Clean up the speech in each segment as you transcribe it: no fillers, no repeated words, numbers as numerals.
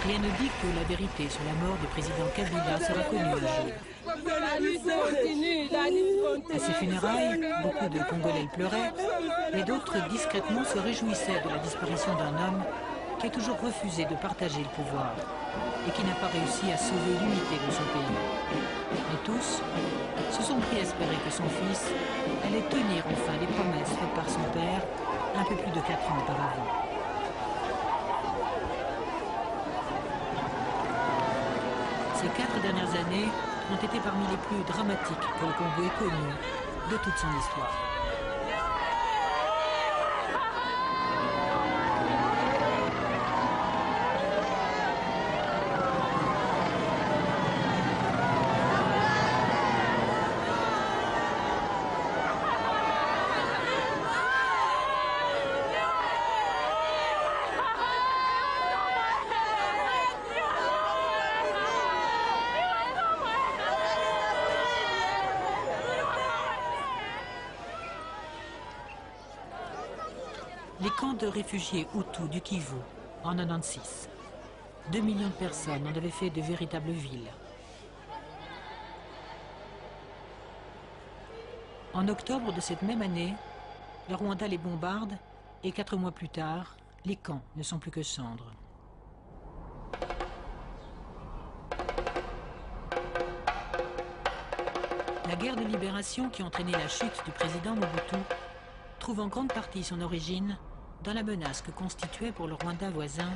Rien ne dit que la vérité sur la mort du président Kabila sera connue un jour. À ses funérailles, beaucoup de Congolais pleuraient, mais d'autres discrètement se réjouissaient de la disparition d'un homme qui a toujours refusé de partager le pouvoir et qui n'a pas réussi à sauver l'unité de son pays. Mais tous se sont pris à espérer que son fils allait tenir enfin les promesses faites par son père un peu plus de 4 ans auparavant. Ces 4 dernières années ont été parmi les plus dramatiques que le Congo ait connues de toute son histoire. Les camps de réfugiés Hutus du Kivu, en 1996. 2 millions de personnes en avaient fait de véritables villes. En octobre de cette même année, le Rwanda les bombarde et 4 mois plus tard, les camps ne sont plus que cendres. La guerre de libération qui a entraîné la chute du président Mobutu trouve en grande partie son origine dans la menace que constituaient pour le Rwanda voisin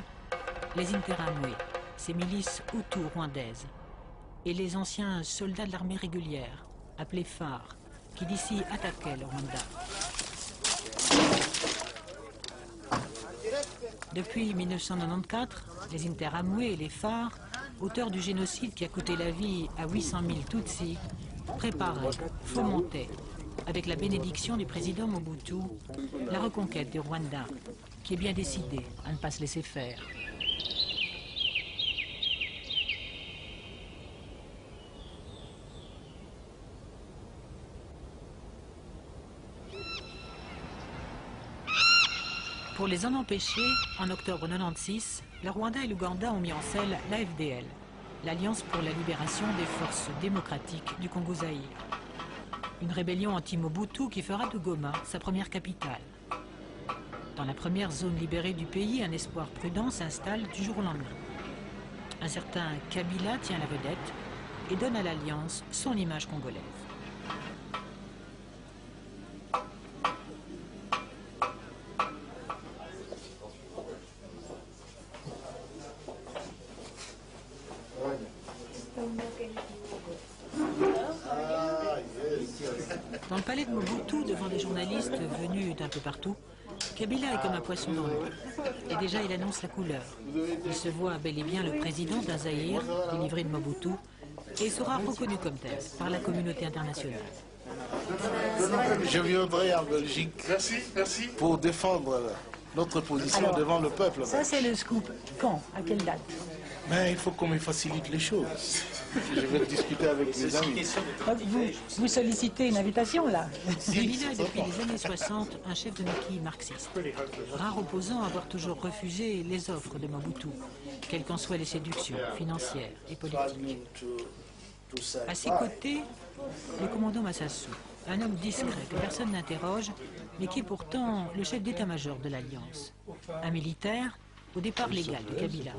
les Interahamwe, ces milices hutus rwandaises, et les anciens soldats de l'armée régulière, appelés phares, qui d'ici attaquaient le Rwanda. Depuis 1994, les Interahamwe et les phares, auteurs du génocide qui a coûté la vie à 800 000 Tutsis, préparaient, fomentaient, avec la bénédiction du président Mobutu, la reconquête du Rwanda, qui est bien décidé à ne pas se laisser faire. Pour les en empêcher, en octobre 1996, le Rwanda et l'Ouganda ont mis en selle l'AFDL, l'Alliance pour la libération des forces démocratiques du Congo-Zaïre. Une rébellion anti-Mobutu qui fera de Goma sa première capitale. Dans la première zone libérée du pays, un espoir prudent s'installe du jour au lendemain. Un certain Kabila tient la vedette et donne à l'Alliance son image congolaise. Dans le palais de Mobutu, devant des journalistes venus d'un peu partout, Kabila est comme un poisson dans l'eau. Et déjà, il annonce la couleur. Il se voit bel et bien le président d'un Zaïre, délivré de Mobutu, et sera reconnu comme tel par la communauté internationale. Je viendrai en Belgique pour défendre notre position devant le peuple. Ça, c'est le scoop. Quand? À quelle date? Mais il faut qu'on me facilite les choses. Je vais discuter avec mes amis. Vous sollicitez une invitation, là? Kabila est depuis les années 60 un chef de maquis marxiste. Rare opposant à avoir toujours refusé les offres de Mobutu, quelles qu'en soient les séductions financières et politiques. À ses côtés, le commandant Massassou, un homme discret que personne n'interroge, mais qui est pourtant le chef d'état-major de l'Alliance. Un militaire au départ légal de Kabila.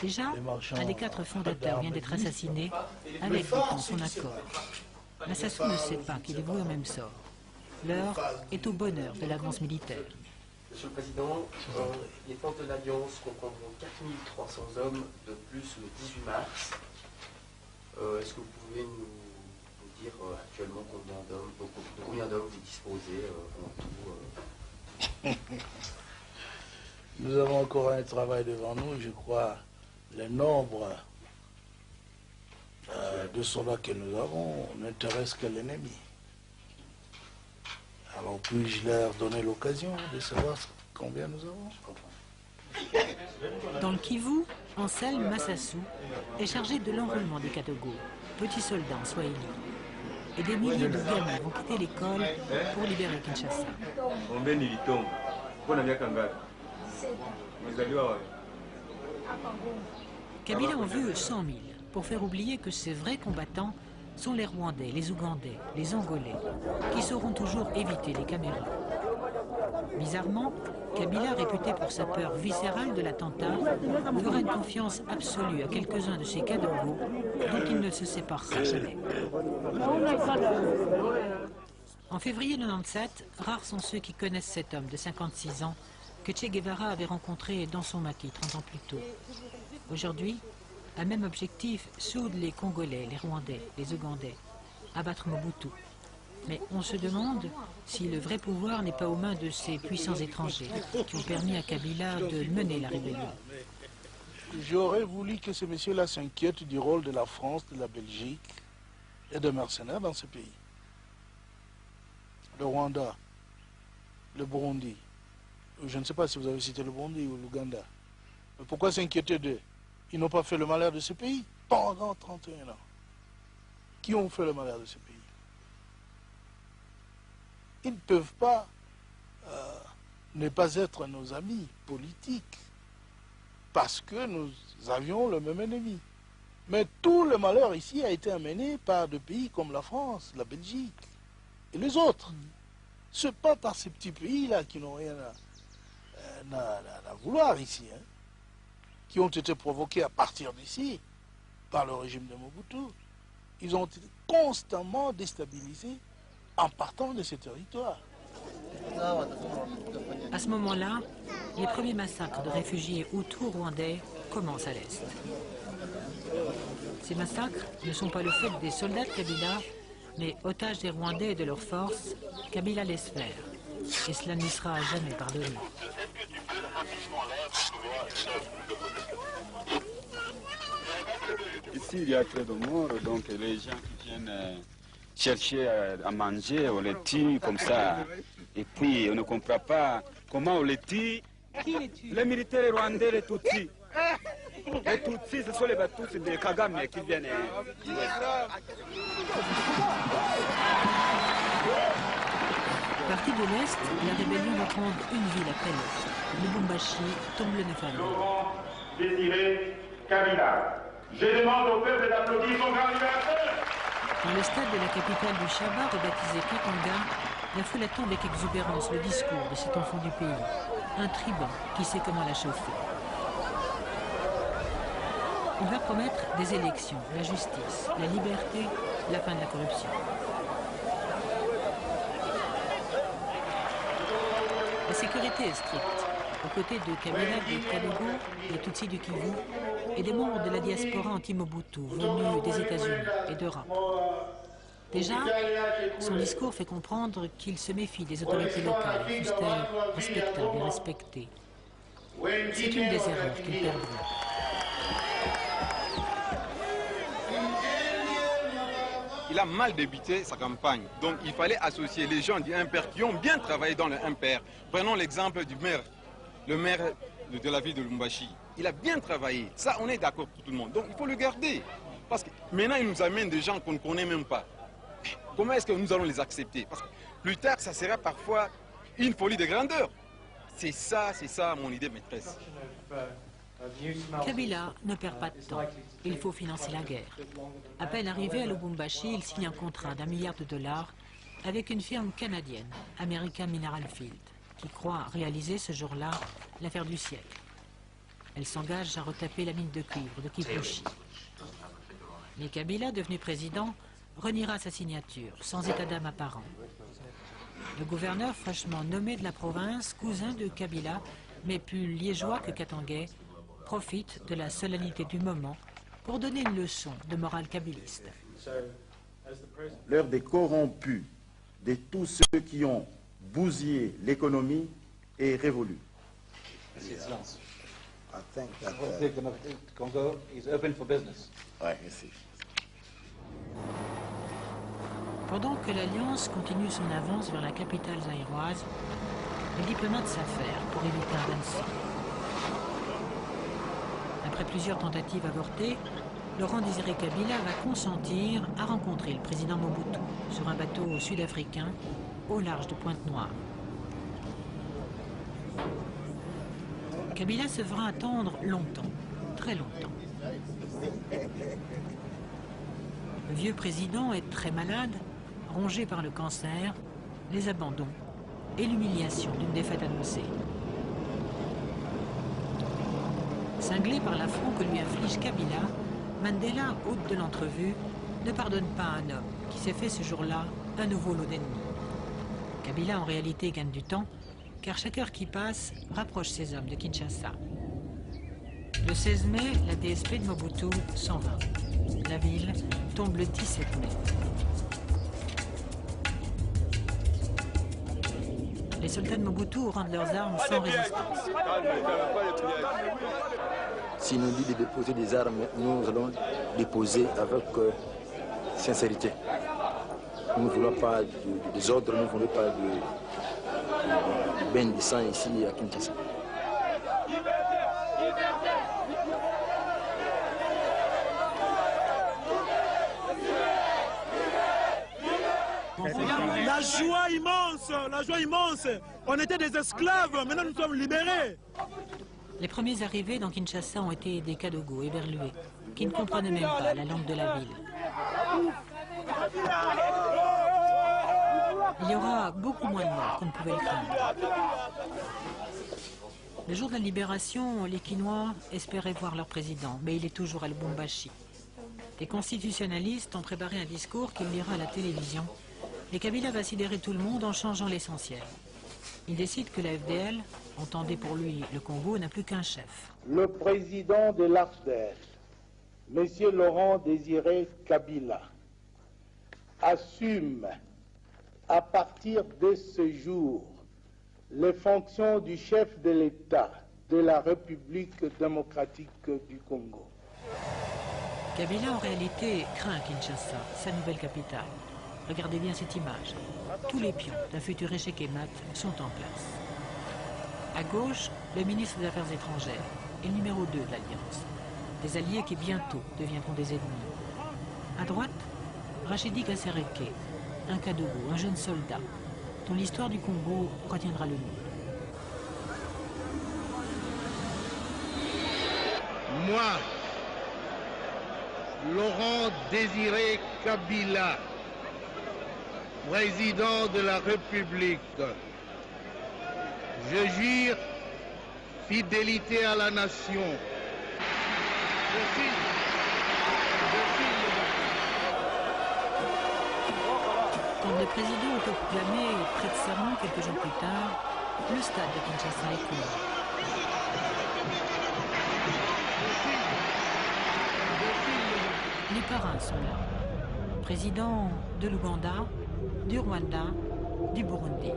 Déjà, un des 4 fondateurs vient d'être assassiné avec son accord. Massassou ne sait pas qu'il est voué au même sort. L'heure est au bonheur de l'avance militaire. Monsieur le Président, les forces de l'Alliance comprendront 4300 hommes de plus le 18 mars. Est-ce que vous pouvez nous dire actuellement combien d'hommes vous disposez en tout Nous avons encore un travail devant nous, je crois. Le nombre de soldats que nous avons n'intéresse que l'ennemi. Alors puis-je leur donner l'occasion de savoir combien nous avons? Dans le Kivu, Anselme Massassou est chargé de l'enrôlement des Katogo, petits soldats en Swahili. Et des milliers de gamins vont quitter l'école pour libérer Kinshasa. Kabila en veut 100 000 pour faire oublier que ces vrais combattants sont les Rwandais, les Ougandais, les Angolais, qui sauront toujours éviter les caméras. Bizarrement, Kabila, réputé pour sa peur viscérale de l'attentat, fera une confiance absolue à quelques-uns de ses cadavres dont il ne se séparera jamais. En février 1997, rares sont ceux qui connaissent cet homme de 56 ans que Che Guevara avait rencontré dans son maquis 30 ans plus tôt. Aujourd'hui, un même objectif soude les Congolais, les Rwandais, les Ougandais, abattre Mobutu. Mais on se demande si le vrai pouvoir n'est pas aux mains de ces puissants étrangers qui ont permis à Kabila de mener la rébellion. J'aurais voulu que ces messieurs-là s'inquiètent du rôle de la France, de la Belgique et des mercenaires dans ce pays. Le Rwanda, le Burundi, je ne sais pas si vous avez cité le Burundi ou l'Ouganda. Mais pourquoi s'inquiéter d'eux? Ils n'ont pas fait le malheur de ce pays pendant 31 ans. Qui ont fait le malheur de ce pays? Ils ne peuvent pas ne pas être nos amis politiques parce que nous avions le même ennemi. Mais tout le malheur ici a été amené par des pays comme la France, la Belgique et les autres. Ce n'est pas par ces petits pays-là qui n'ont rien à vouloir ici, hein, qui ont été provoqués à partir d'ici par le régime de Mobutu. Ils ont été constamment déstabilisés en partant de ces territoires. À ce moment-là, les premiers massacres de réfugiés hutus rwandais commencent à l'Est. Ces massacres ne sont pas le fait des soldats de Kabila, mais otages des Rwandais et de leurs forces, Kabila laisse faire. Et cela ne lui sera jamais pardonné. Ici, il y a très de morts, donc les gens qui viennent chercher à manger, on les tue comme ça. Et puis, on ne comprend pas comment on les tue. Qui les tue? Les militaires rwandais, les Tutsis. Les Tutsis, ce sont les Tutsis de Kagame qui viennent. Parti de l'Est, la rébellion va prendre une ville après l'autre. Lubumbashi tombe le 9 avril. Laurent Désiré Kabila. Je demande au peuple d'applaudir son grand libérateur. Dans le stade de la capitale du Chaba, rebaptisé Katanga, la foule attend avec exubérance le discours de cet enfant du pays, un tribun qui sait comment la chauffer. Il va promettre des élections, la justice, la liberté, la fin de la corruption. La sécurité est stricte. Aux côtés de Kabila, de Kadogo, des Tutsis du Kivu et des membres de la diaspora anti-Mobutu venus des États-Unis et d'Europe. Déjà, son discours fait comprendre qu'il se méfie des autorités locales, fussent-elles respectables et respectées. C'est une des erreurs qu'il perdra. Il a mal débuté sa campagne, donc il fallait associer les gens du MPR qui ont bien travaillé dans le MPR. Prenons l'exemple du maire, le maire de la ville de Lubumbashi. Il a bien travaillé, ça on est d'accord pour tout le monde, donc il faut le garder. Parce que maintenant il nous amène des gens qu'on ne connaît même pas. Comment est-ce que nous allons les accepter? Parce que plus tard ça sera parfois une folie de grandeur. C'est ça mon idée maîtresse. Kabila ne perd pas de temps. Il faut financer la guerre. À peine arrivé à Lubumbashi, il signe un contrat d'1 milliard de dollars avec une firme canadienne, American Mineral Field, qui croit réaliser ce jour-là l'affaire du siècle. Elle s'engage à retaper la mine de cuivre de Kipushi. Mais Kabila, devenu président, reniera sa signature, sans état d'âme apparent. Le gouverneur fraîchement nommé de la province, cousin de Kabila, mais plus liégeois que katangais, profite de la solennité du moment pour donner une leçon de morale kabiliste. L'heure des corrompus, de tous ceux qui ont bousillé l'économie est révolue. Pendant que l'Alliance continue son avance vers la capitale zaïroise, les diplomates s'affairent pour éviter un Vinci. Après plusieurs tentatives avortées, Laurent Désiré Kabila va consentir à rencontrer le président Mobutu sur un bateau sud-africain au large de Pointe-Noire. Kabila se fera attendre longtemps. très longtemps. Le vieux président est très malade, rongé par le cancer, les abandons et l'humiliation d'une défaite annoncée. Cinglé par l'affront que lui inflige Kabila, Mandela, hôte de l'entrevue, ne pardonne pas à un homme qui s'est fait ce jour-là un nouveau lot d'ennemis. Kabila en réalité gagne du temps, car chaque heure qui passe rapproche ses hommes de Kinshasa. Le 16 mai, la DSP de Mobutu s'en va. La ville tombe le 17 mai. Les soldats de Mobutu rendent leurs armes sans résistance. S'il nous dit de déposer des armes, nous allons déposer avec sincérité. Nous ne voulons pas de désordre, nous ne voulons pas de bain de sang ici à Kinshasa. La joie immense. On était des esclaves, maintenant nous sommes libérés. Les premiers arrivés dans Kinshasa ont été des Kadogo éberlués, qui ne comprenaient même pas la langue de la ville. Il y aura beaucoup moins de morts qu'on ne pouvait le craindre. Le jour de la libération, les Kinois espéraient voir leur président, mais il est toujours à Lubumbashi. Les constitutionnalistes ont préparé un discours qu'il lira à la télévision, et Kabila va sidérer tout le monde en changeant l'essentiel. Il décide que la FDL, entendez pour lui le Congo, n'a plus qu'un chef. Le président de l'AFDEL, M. Laurent Désiré Kabila, assume à partir de ce jour les fonctions du chef de l'État de la République démocratique du Congo. Kabila en réalité craint Kinshasa, sa nouvelle capitale. Regardez bien cette image. Tous les pions d'un futur échec et mat sont en place. À gauche, le ministre des Affaires étrangères et le numéro 2 de l'Alliance. Des alliés qui bientôt deviendront des ennemis. À droite, Rachidi Kassereke, un Kadogo, un jeune soldat, dont l'histoire du Congo retiendra le nom. Moi, Laurent Désiré Kabila, président de la République, je jure fidélité à la nation. Quand le président est proclamé prête serment quelques jours plus tard, le stade de Kinshasa est couvert. Les parrains sont là. Présidents de l'Ouganda, du Rwanda, du Burundi.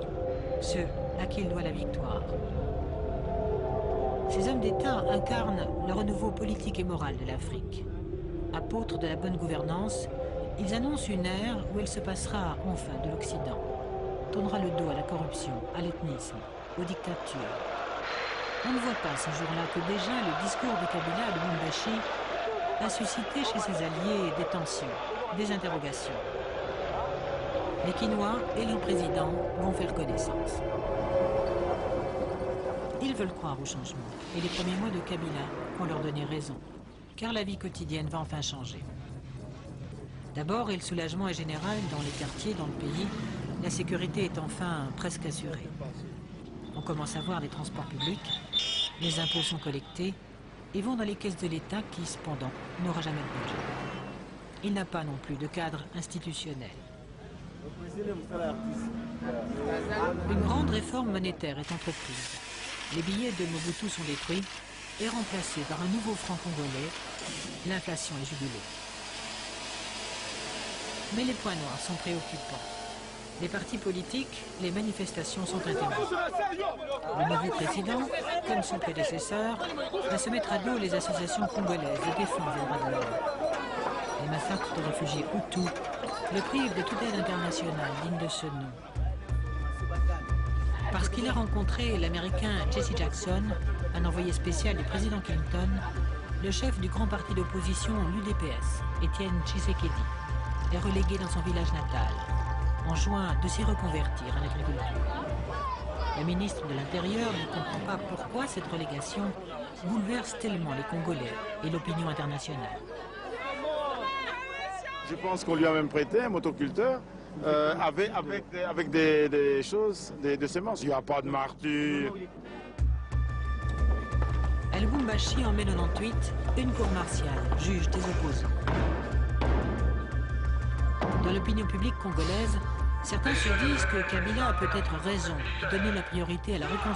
Ceux à qui il doit la victoire. Ces hommes d'État incarnent le renouveau politique et moral de l'Afrique. Apôtres de la bonne gouvernance, ils annoncent une ère où elle se passera enfin de l'Occident. Tournera le dos à la corruption, à l'ethnisme, aux dictatures. On ne voit pas ce jour-là que déjà le discours de Kabila de Lubumbashi a suscité chez ses alliés des tensions, des interrogations. Les Kinois et leur président vont faire connaissance. Ils veulent croire au changement, et les premiers mots de Kabila vont leur donner raison, car la vie quotidienne va enfin changer. D'abord, et le soulagement est général dans les quartiers, dans le pays, la sécurité est enfin presque assurée. On commence à voir les transports publics, les impôts sont collectés, et vont dans les caisses de l'État qui, cependant, n'aura jamais de budget. Il n'a pas non plus de cadre institutionnel. Une grande réforme monétaire est entreprise. Les billets de Mobutu sont détruits et remplacés par un nouveau franc congolais. L'inflation est jugulée. Mais les points noirs sont préoccupants. Les partis politiques, les manifestations sont interdites. Le nouveau président, comme son prédécesseur, va se mettre à dos les associations congolaises de défense des droits de l'homme. Les massacres de réfugiés Hutus le privent de toute aide internationale digne de ce nom. Parce qu'il a rencontré l'Américain Jesse Jackson, un envoyé spécial du président Clinton, le chef du grand parti d'opposition, l'UDPS, Étienne Tshisekedi, est relégué dans son village natal, en juin de s'y reconvertir à l'agriculture. La ministre de l'Intérieur ne comprend pas pourquoi cette relégation bouleverse tellement les Congolais et l'opinion internationale. Je pense qu'on lui a même prêté un motoculteur avec des choses, des semences. Il n'y a pas de martyrs. À Lubumbashi, en mai 98, une cour martiale juge des opposants. Dans l'opinion publique congolaise, certains se disent que Kabila a peut-être raison de donner la priorité à la reconstruction